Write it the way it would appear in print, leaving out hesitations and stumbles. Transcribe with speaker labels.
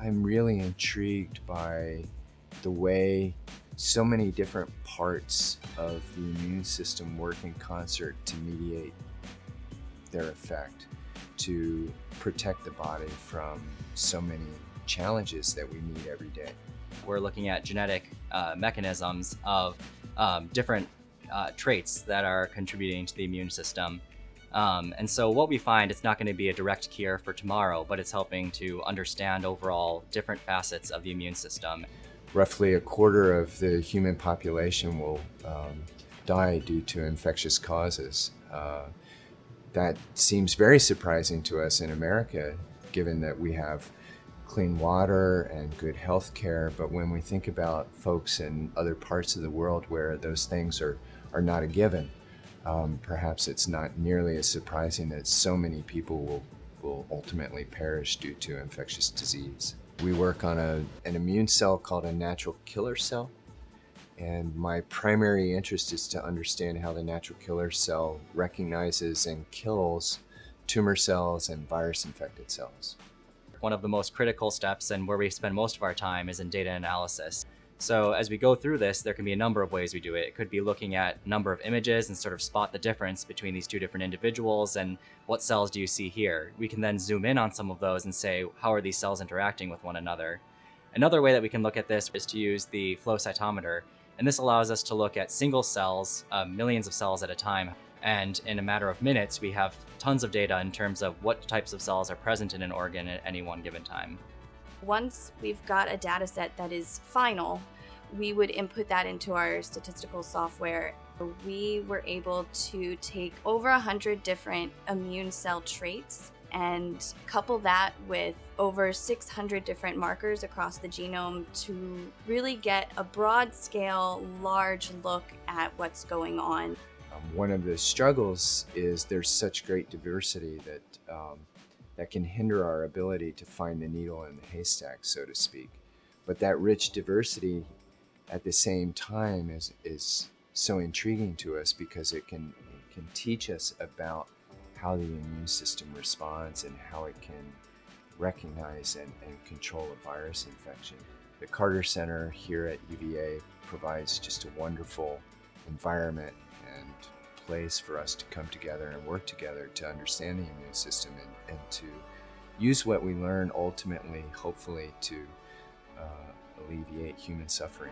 Speaker 1: I'm really intrigued by the way so many different parts of the immune system work in concert to mediate their effect, to protect the body from so many challenges that we meet every day.
Speaker 2: We're looking at genetic mechanisms of different traits that are contributing to the immune system. And so what we find, it's not going to be a direct cure for tomorrow, but it's helping to understand overall different facets of the immune system.
Speaker 1: Roughly a quarter of the human population will die due to infectious causes. That seems very surprising to us in America, given that we have clean water and good health care. But when we think about folks in other parts of the world where those things are not a given, perhaps it's not nearly as surprising that so many people will ultimately perish due to infectious disease. We work on an immune cell called a natural killer cell. And my primary interest is to understand how the natural killer cell recognizes and kills tumor cells and virus-infected cells.
Speaker 2: One of the most critical steps and where we spend most of our time is in data analysis. So as we go through this, there can be a number of ways we do it. It could be looking at a number of images and sort of spot the difference between these two different individuals and what cells do you see here. We can then zoom in on some of those and say, how are these cells interacting with one another? Another way that we can look at this is to use the flow cytometer. And this allows us to look at single cells, millions of cells at a time. And in a matter of minutes, we have tons of data in terms of what types of cells are present in an organ at any one given time.
Speaker 3: Once we've got a data set that is final, we would input that into our statistical software. We were able to take over 100 different immune cell traits and couple that with over 600 different markers across the genome to really get a broad scale, large look at what's going on.
Speaker 1: One of the struggles is there's such great diversity that can hinder our ability to find the needle in the haystack, so to speak. But that rich diversity at the same time is so intriguing to us because it can teach us about how the immune system responds and how it can recognize and control a virus infection. The Carter Center here at UVA provides just a wonderful environment and place for us to come together and work together to understand the immune system and to use what we learn ultimately, hopefully, to alleviate human suffering.